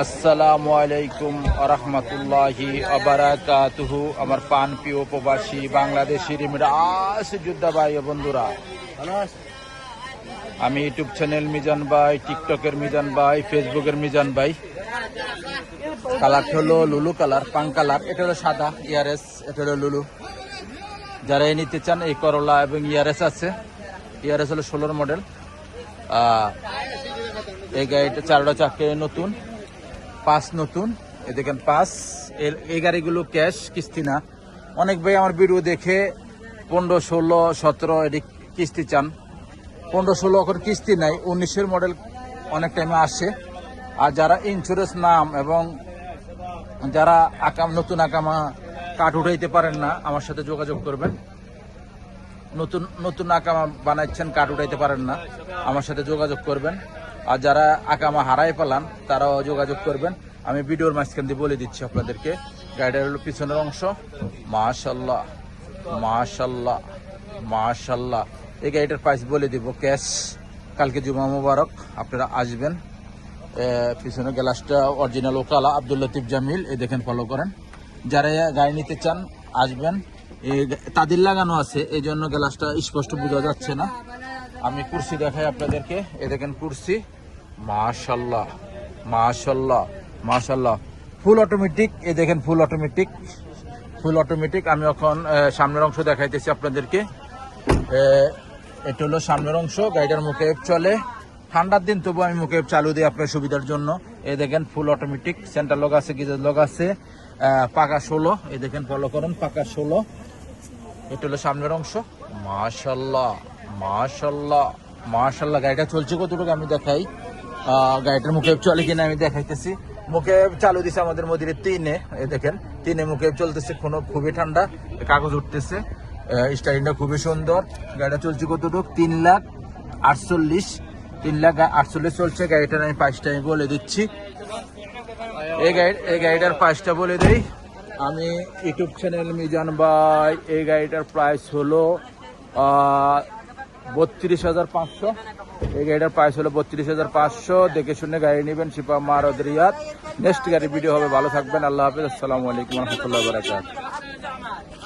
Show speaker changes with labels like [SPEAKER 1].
[SPEAKER 1] আসসালামু আলাইকুম আরহামতুল্লাহি আবারাকাতুহু। আমার পান প্রিয় প্রবাসী বাংলাদেশের মিরাজ যোদ্ধা ভাই ও বন্ধুরা, আমি ইউটিউব চ্যানেল মিজান ভাই, টিকটকের মিজান ভাই, ফেসবুকের মিজান ভাই। কালারটা হলো লুলু কালার, পাং কালার। এটা হলো সাদা ইয়ারেস, এটা হলো লুলু। যারা এই নিতে চান এই করলা এবং ইয়ারেস আছে। ইয়ারেস হলো 16 মডেল। এই গাড়িটা 4টা চাকা নতুন, 5 নতুন। এ দেখেন 5। এই গাড়িগুলো ক্যাশ, কিস্তি না। অনেক ভাই আমার ভিডিও দেখে 15, 16, 17 এটি কিস্তি চান। 15, 16 এখন কিস্তি নাই। 19-এর মডেল অনেক টাইমে আসে। আর যারা ইন্স্যুরেন্স নাম এবং যারা নতুন আকামা কাঠ উঠাইতে পারেন না, আমার সাথে যোগাযোগ করবেন। নতুন আকামা বানাচ্ছেন, কাঠ উঠাইতে পারেন না, আমার সাথে যোগাযোগ করবেন। আর যারা আকামা হারাই পেলান তারাও যোগাযোগ করবেন। আমি ভিডিওর মাঝখান দিয়ে বলে দিচ্ছি আপনাদেরকে। গাড়িটার হলো পিছনের অংশ। মাশাল্লাহ মাশাল্লাহ মাশাল্লাহ। এই গাড়িটার প্রাইস বলে দিব ক্যাশ। কালকে জুমা মুবারক, আপনারা আসবেন। পিছনে গ্লাসটা অরিজিনাল ওকালা আব্দুল লতিফ জামিল। এই দেখেন, ফলো করেন। যারা গাড়ি নিতে চান আসবেন। তাদের লাগানো আছে, এই জন্য গ্লাসটা স্পষ্ট বোঝা যাচ্ছে না। আমি কুরসি দেখাই আপনাদেরকে। এই দেখেন কুরসি। মাশাল্লাহ মাশাল্লাহ মাশাল্লাহ। Full automatic. এই দেখেন ফুল অটোমেটিক, ফুল অটোমেটিক। আমি এখন সামনের অংশ দেখাইতেছি আপনাদেরকে। এটা হলো সামনের অংশ। গাড়িটার মুকেব চলে। ঠান্ডার দিন তবু আমি মুকেব চালু দিই আপনার সুবিধার জন্য। এই দেখেন ফুল অটোমেটিক। সেন্টার লগ আছে, গিজার লগ আছে। পাকা 16। এই দেখেন, ফলো করেন, পাকা 16। এটা হলো সামনের অংশ। মাশাল্লাহ মাশাল্লাহ মাশাল্লাহ। গাড়িটা চলছে কতটুকু আমি দেখাই। গাড়িটার মুকেব চলে কিনা আমি দেখাইতেছি। মুকেব চালু দিছে আমাদের মদিরের 3-এ। এই দেখেন 3-এ মুকেব চলতেছে। খুবই ঠান্ডা, কাগজ উঠতেছে। স্টাইলটা খুবই সুন্দর। গাড়িটা চলছে কতটুকু? 3,48,000। 3,48,000 চলছে। গাড়িটার আমি প্রাইসটা আমি বলে দিচ্ছি। এই গাড়িটার প্রাইসটা বলে দেই আমি। ইউটিউব চ্যানেল মিজান ভাই। এই গাড়িটার প্রাইস হলো 32,500। এই গাড়িটার প্রাইস হলো 32,500। দেখে শুনে গাড়ি নেবেন। শিপা মারদ রিয়াদ। নেক্সট গাড়ি ভিডিও হবে। ভালো থাকবেন। আল্লাহ হাফেজ। আসসালামু আলাইকুম রহমতুল্লাহ বারাকাতুহু।